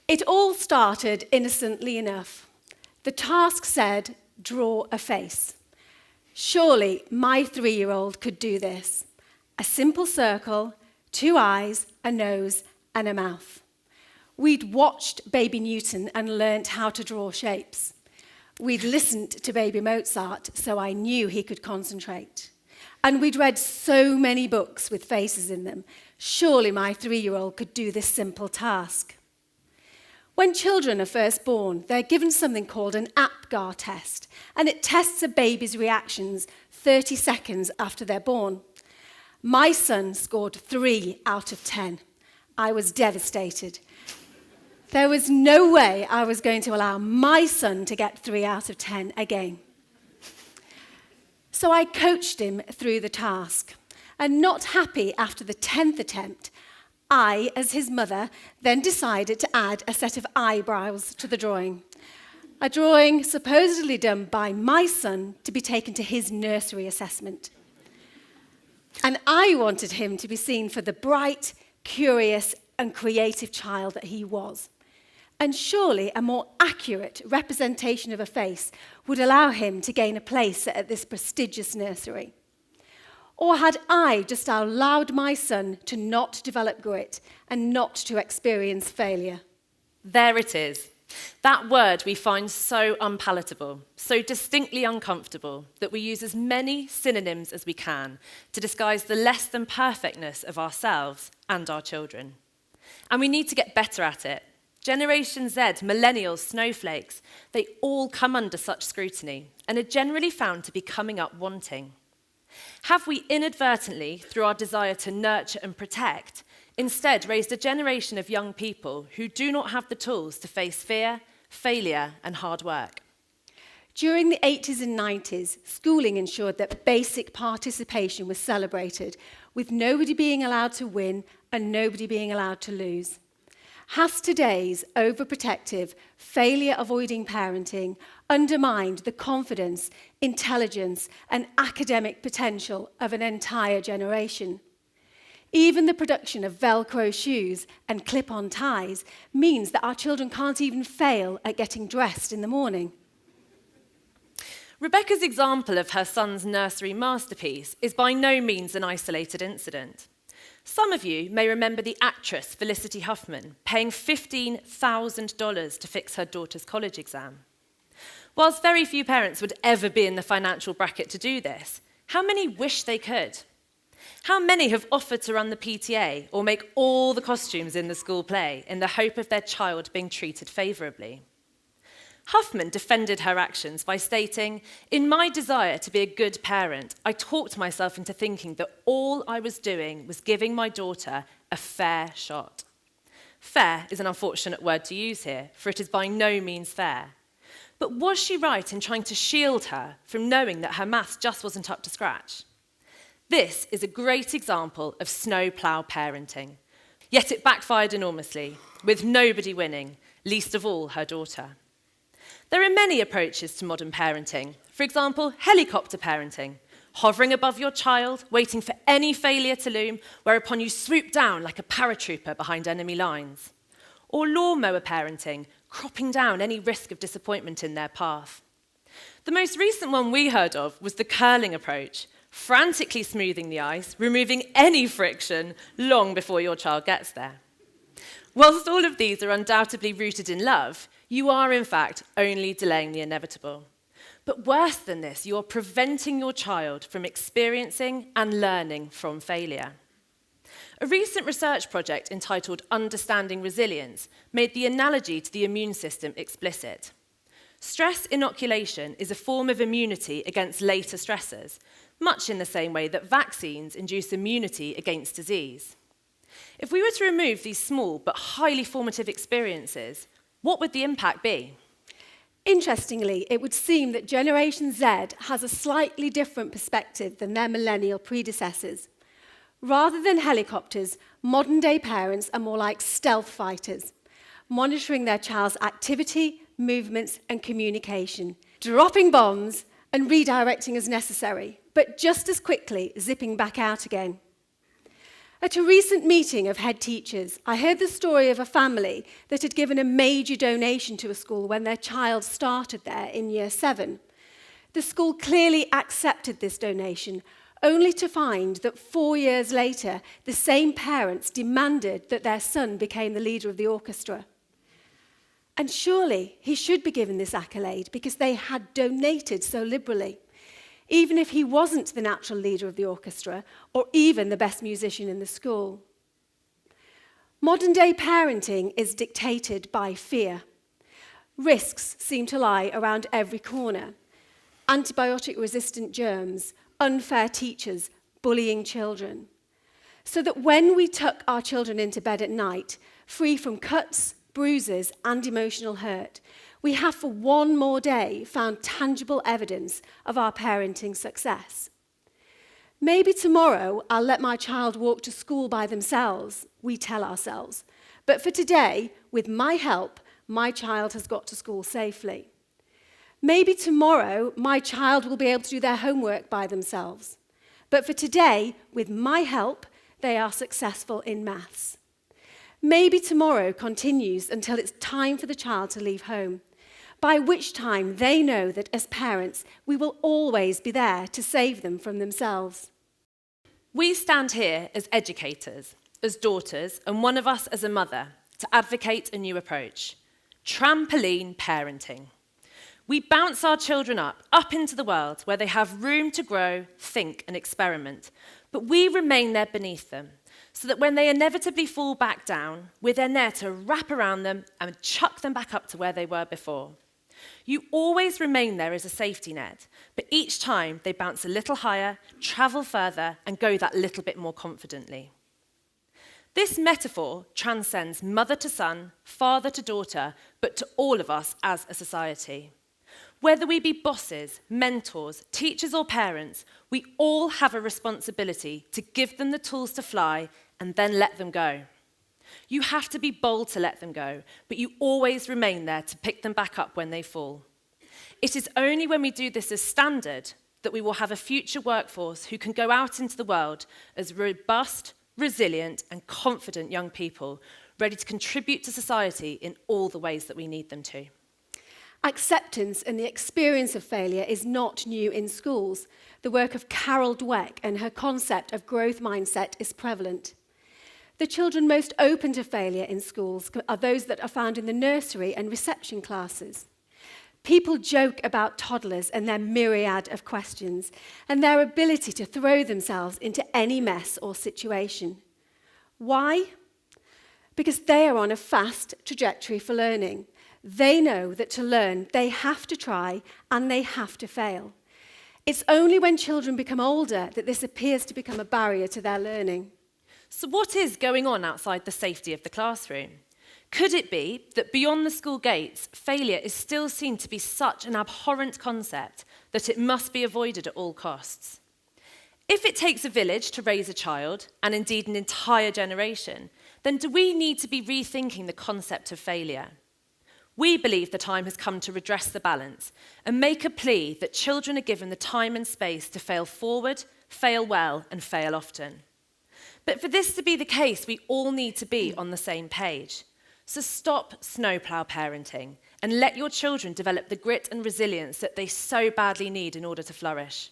It all started innocently enough. The task said, draw a face. Surely my 3-year-old could do this. A simple circle, 2 eyes, a nose, and a mouth. We'd watched Baby Newton and learnt how to draw shapes. We'd listened to Baby Mozart, so I knew he could concentrate. And we'd read so many books with faces in them. Surely my 3-year-old could do this simple task. When children are first born, they're given something called an APGAR test, and it tests a baby's reactions 30 seconds after they're born. My son scored 3 out of 10. I was devastated. There was no way I was going to allow my son to get 3 out of 10 again. So I coached him through the task, and not happy after the 10th attempt, I, as his mother, then decided to add a set of eyebrows to the drawing. A drawing supposedly done by my son to be taken to his nursery assessment. And I wanted him to be seen for the bright, curious, and creative child that he was. And surely a more accurate representation of a face would allow him to gain a place at this prestigious nursery. Or had I just allowed my son to not develop grit and not to experience failure? There it is. That word we find so unpalatable, so distinctly uncomfortable, that we use as many synonyms as we can to disguise the less than perfectness of ourselves and our children. And we need to get better at it. Generation Z, millennials, snowflakes, they all come under such scrutiny and are generally found to be coming up wanting. Have we inadvertently, through our desire to nurture and protect, instead raised a generation of young people who do not have the tools to face fear, failure, and hard work? During the 80s and 90s, schooling ensured that basic participation was celebrated, with nobody being allowed to win and nobody being allowed to lose. Has today's overprotective, failure-avoiding parenting undermined the confidence, intelligence, and academic potential of an entire generation? Even the production of Velcro shoes and clip-on ties means that our children can't even fail at getting dressed in the morning. Rebecca's example of her son's nursery masterpiece is by no means an isolated incident. Some of you may remember the actress Felicity Huffman paying $15,000 to fix her daughter's college exam. Whilst very few parents would ever be in the financial bracket to do this, how many wish they could? How many have offered to run the PTA or make all the costumes in the school play in the hope of their child being treated favourably? Huffman defended her actions by stating, "In my desire to be a good parent, I talked myself into thinking that all I was doing was giving my daughter a fair shot." Fair is an unfortunate word to use here, for it is by no means fair. But was she right in trying to shield her from knowing that her maths just wasn't up to scratch? This is a great example of snowplough parenting. Yet it backfired enormously, with nobody winning, least of all her daughter. There are many approaches to modern parenting. For example, helicopter parenting, hovering above your child, waiting for any failure to loom, whereupon you swoop down like a paratrooper behind enemy lines. Or lawnmower parenting, cropping down any risk of disappointment in their path. The most recent one we heard of was the curling approach, frantically smoothing the ice, removing any friction long before your child gets there. Whilst all of these are undoubtedly rooted in love, you are, in fact, only delaying the inevitable. But worse than this, you are preventing your child from experiencing and learning from failure. A recent research project entitled Understanding Resilience made the analogy to the immune system explicit. Stress inoculation is a form of immunity against later stressors, much in the same way that vaccines induce immunity against disease. If we were to remove these small but highly formative experiences, what would the impact be? Interestingly, it would seem that Generation Z has a slightly different perspective than their millennial predecessors. Rather than helicopters, modern-day parents are more like stealth fighters, monitoring their child's activity, movements, and communication, dropping bombs and redirecting as necessary, but just as quickly zipping back out again. At a recent meeting of head teachers, I heard the story of a family that had given a major donation to a school when their child started there in Year 7. The school clearly accepted this donation, only to find that 4 years later, the same parents demanded that their son became the leader of the orchestra. And surely he should be given this accolade because they had donated so liberally, even if he wasn't the natural leader of the orchestra or even the best musician in the school. Modern-day parenting is dictated by fear. Risks seem to lie around every corner. Antibiotic-resistant germs, unfair teachers, bullying children. So that when we tuck our children into bed at night, free from cuts, bruises, and emotional hurt, we have for one more day found tangible evidence of our parenting success. Maybe tomorrow I'll let my child walk to school by themselves, we tell ourselves. But for today, with my help, my child has got to school safely. Maybe tomorrow my child will be able to do their homework by themselves. But for today, with my help, they are successful in maths. Maybe tomorrow continues until it's time for the child to leave home, by which time they know that as parents, we will always be there to save them from themselves. We stand here as educators, as daughters, and one of us as a mother, to advocate a new approach: trampoline parenting. We bounce our children up into the world where they have room to grow, think, and experiment, but we remain there beneath them, so that when they inevitably fall back down, we're then there to wrap around them and chuck them back up to where they were before. You always remain there as a safety net, but each time they bounce a little higher, travel further, and go that little bit more confidently. This metaphor transcends mother to son, father to daughter, but to all of us as a society. Whether we be bosses, mentors, teachers, or parents, we all have a responsibility to give them the tools to fly and then let them go. You have to be bold to let them go, but you always remain there to pick them back up when they fall. It is only when we do this as standard that we will have a future workforce who can go out into the world as robust, resilient, and confident young people, ready to contribute to society in all the ways that we need them to. Acceptance and the experience of failure is not new in schools. The work of Carol Dweck and her concept of growth mindset is prevalent. The children most open to failure in schools are those that are found in the nursery and reception classes. People joke about toddlers and their myriad of questions and their ability to throw themselves into any mess or situation. Why? Because they are on a fast trajectory for learning. They know that to learn, they have to try and they have to fail. It's only when children become older that this appears to become a barrier to their learning. So what is going on outside the safety of the classroom? Could it be that beyond the school gates, failure is still seen to be such an abhorrent concept that it must be avoided at all costs? If it takes a village to raise a child, and indeed an entire generation, then do we need to be rethinking the concept of failure? We believe the time has come to redress the balance and make a plea that children are given the time and space to fail forward, fail well, and fail often. But for this to be the case, we all need to be on the same page. So stop snowplow parenting and let your children develop the grit and resilience that they so badly need in order to flourish.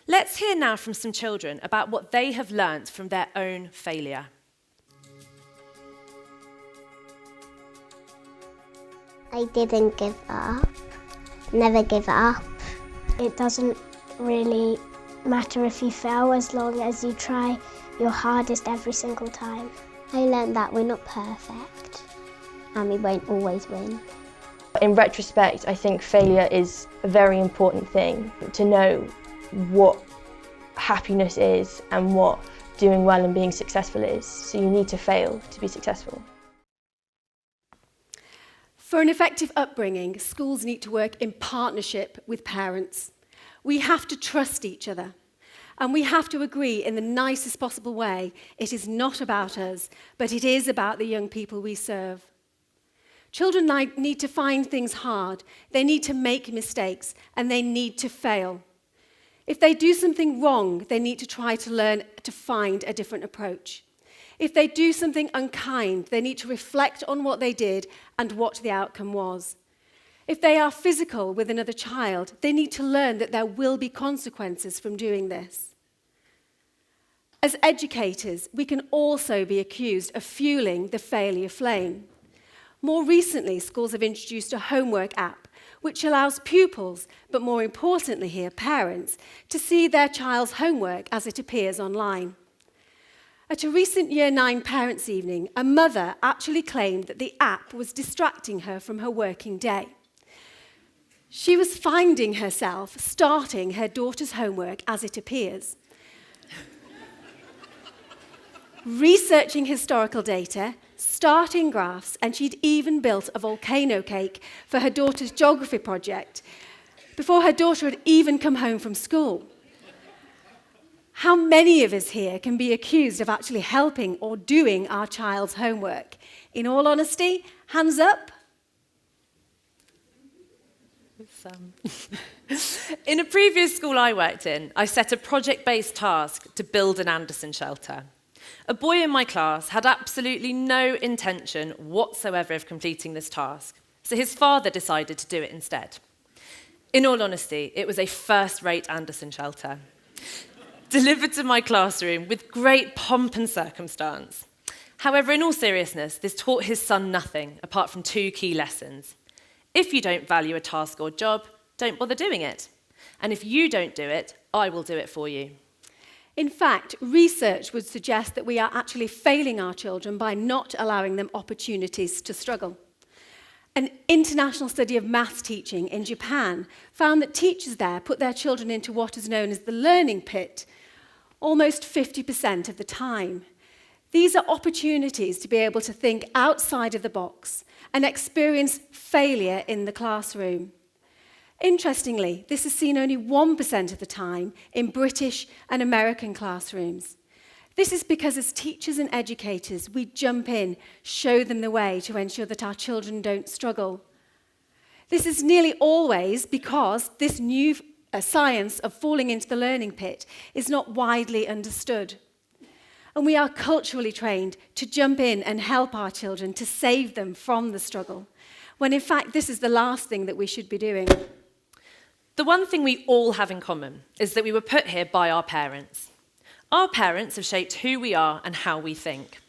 Let's hear now from some children about what they have learnt from their own failure. I didn't give up. Never give up. It doesn't really matter if you fail as long as you try your hardest every single time. I learned that we're not perfect and we won't always win. In retrospect, I think failure is a very important thing, to know what happiness is and what doing well and being successful is. So you need to fail to be successful. For an effective upbringing, schools need to work in partnership with parents. We have to trust each other, and we have to agree in the nicest possible way it is not about us, but it is about the young people we serve. Children need to find things hard, they need to make mistakes, and they need to fail. If they do something wrong, they need to try to learn to find a different approach. If they do something unkind, they need to reflect on what they did and what the outcome was. If they are physical with another child, they need to learn that there will be consequences from doing this. As educators, we can also be accused of fueling the failure flame. More recently, schools have introduced a homework app which allows pupils, but more importantly here, parents, to see their child's homework as it appears online. At a recent Year 9 Parents' Evening, a mother actually claimed that the app was distracting her from her working day. She was finding herself starting her daughter's homework as it appears, researching historical data, starting graphs, and she'd even built a volcano cake for her daughter's geography project before her daughter had even come home from school. How many of us here can be accused of actually helping or doing our child's homework? In all honesty, hands up. In a previous school I worked in, I set a project-based task to build an Anderson shelter. A boy in my class had absolutely no intention whatsoever of completing this task, so his father decided to do it instead. In all honesty, it was a first-rate Anderson shelter, delivered to my classroom with great pomp and circumstance. However, in all seriousness, this taught his son nothing apart from 2 key lessons. If you don't value a task or job, don't bother doing it. And if you don't do it, I will do it for you. In fact, research would suggest that we are actually failing our children by not allowing them opportunities to struggle. An international study of maths teaching in Japan found that teachers there put their children into what is known as the learning pit almost 50% of the time. These are opportunities to be able to think outside of the box and experience failure in the classroom. Interestingly, this is seen only 1% of the time in British and American classrooms. This is because as teachers and educators, we jump in, show them the way to ensure that our children don't struggle. This is nearly always because this new science of falling into the learning pit is not widely understood. And we are culturally trained to jump in and help our children to save them from the struggle, when in fact this is the last thing that we should be doing. The one thing we all have in common is that we were put here by our parents. Our parents have shaped who we are and how we think.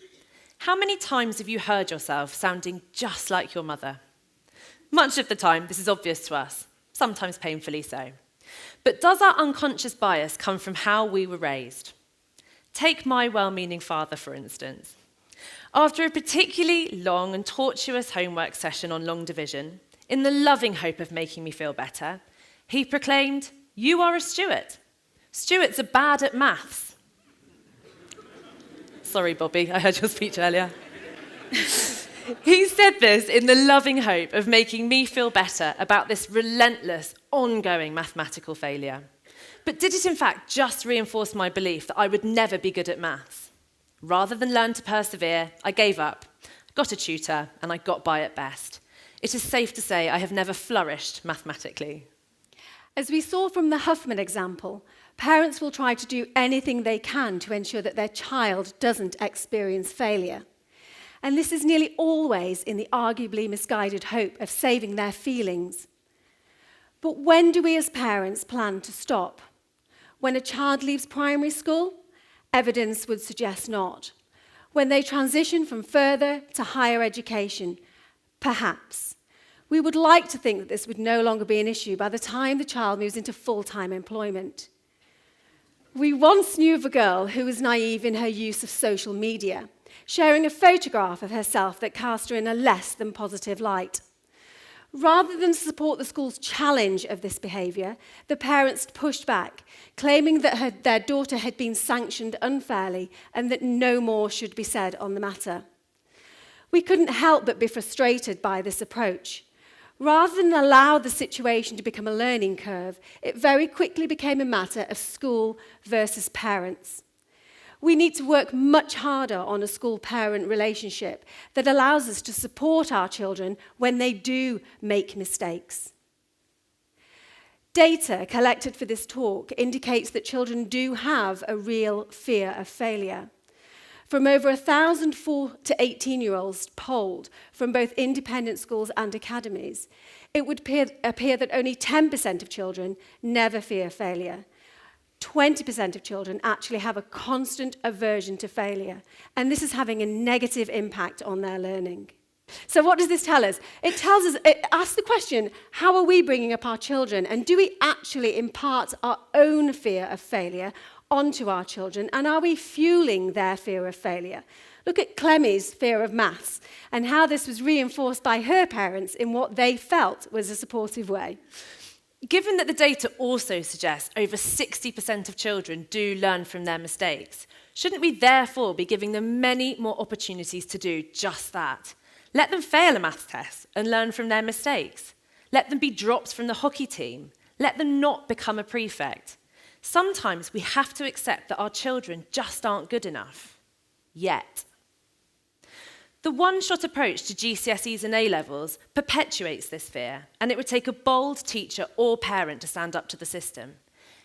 How many times have you heard yourself sounding just like your mother? Much of the time, this is obvious to us, sometimes painfully so. But does our unconscious bias come from how we were raised? Take my well-meaning father, for instance. After a particularly long and tortuous homework session on long division, in the loving hope of making me feel better, he proclaimed, "You are a Stuart. Stuarts are bad at maths." Sorry, Bobby, I heard your speech earlier. He said this in the loving hope of making me feel better about this relentless, ongoing mathematical failure. But did it in fact just reinforce my belief that I would never be good at maths? Rather than learn to persevere, I gave up, got a tutor, and I got by at best. It is safe to say I have never flourished mathematically. As we saw from the Huffman example, parents will try to do anything they can to ensure that their child doesn't experience failure. And this is nearly always in the arguably misguided hope of saving their feelings. But when do we as parents plan to stop? When a child leaves primary school? Evidence would suggest not. When they transition from further to higher education? Perhaps. We would like to think that this would no longer be an issue by the time the child moves into full-time employment. We once knew of a girl who was naive in her use of social media, sharing a photograph of herself that cast her in a less than positive light. Rather than support the school's challenge of this behaviour, the parents pushed back, claiming that their daughter had been sanctioned unfairly and that no more should be said on the matter. We couldn't help but be frustrated by this approach. Rather than allow the situation to become a learning curve, it very quickly became a matter of school versus parents. We need to work much harder on a school-parent relationship that allows us to support our children when they do make mistakes. Data collected for this talk indicates that children do have a real fear of failure. From over 1,000 4 to 18-year-olds polled from both independent schools and academies, it would appear that only 10% of children never fear failure. 20% of children actually have a constant aversion to failure, and this is having a negative impact on their learning. So what does this tell us? It asks the question, how are we bringing up our children, and do we actually impart our own fear of failure onto our children, and are we fueling their fear of failure? Look at Clemmie's fear of maths and how this was reinforced by her parents in what they felt was a supportive way. Given that the data also suggests over 60% of children do learn from their mistakes, shouldn't we therefore be giving them many more opportunities to do just that? Let them fail a maths test and learn from their mistakes. Let them be dropped from the hockey team. Let them not become a prefect. Sometimes we have to accept that our children just aren't good enough. Yet. The one-shot approach to GCSEs and A-levels perpetuates this fear, and it would take a bold teacher or parent to stand up to the system.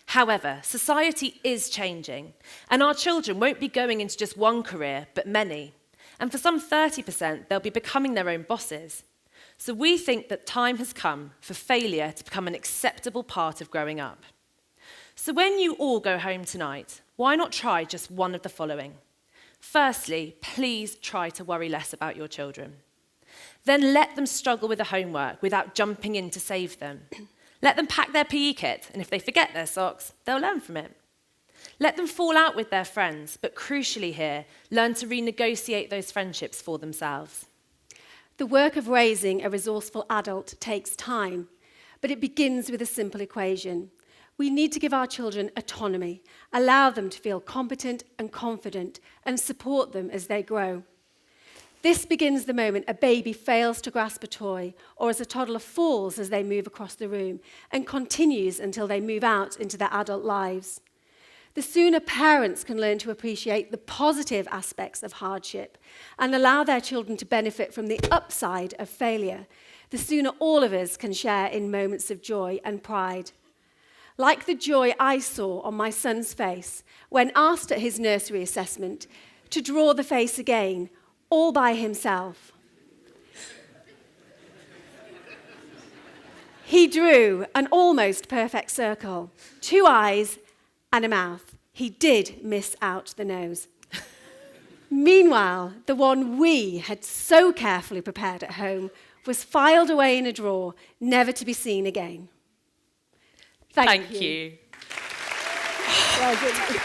However, society is changing, and our children won't be going into just one career, but many. And for some 30%, they'll be becoming their own bosses. So we think that time has come for failure to become an acceptable part of growing up. So when you all go home tonight, why not try just one of the following? Firstly, please try to worry less about your children. Then let them struggle with the homework without jumping in to save them. Let them pack their PE kit, and if they forget their socks, they'll learn from it. Let them fall out with their friends, but crucially here, learn to renegotiate those friendships for themselves. The work of raising a resourceful adult takes time, but it begins with a simple equation. We need to give our children autonomy, allow them to feel competent and confident, and support them as they grow. This begins the moment a baby fails to grasp a toy, or as a toddler falls as they move across the room, and continues until they move out into their adult lives. The sooner parents can learn to appreciate the positive aspects of hardship and allow their children to benefit from the upside of failure, the sooner all of us can share in moments of joy and pride. Like the joy I saw on my son's face when asked at his nursery assessment to draw the face again, all by himself. He drew an almost perfect circle, 2 eyes and a mouth. He did miss out the nose. Meanwhile, the one we had so carefully prepared at home was filed away in a drawer, never to be seen again. Thank you. you. Well, good.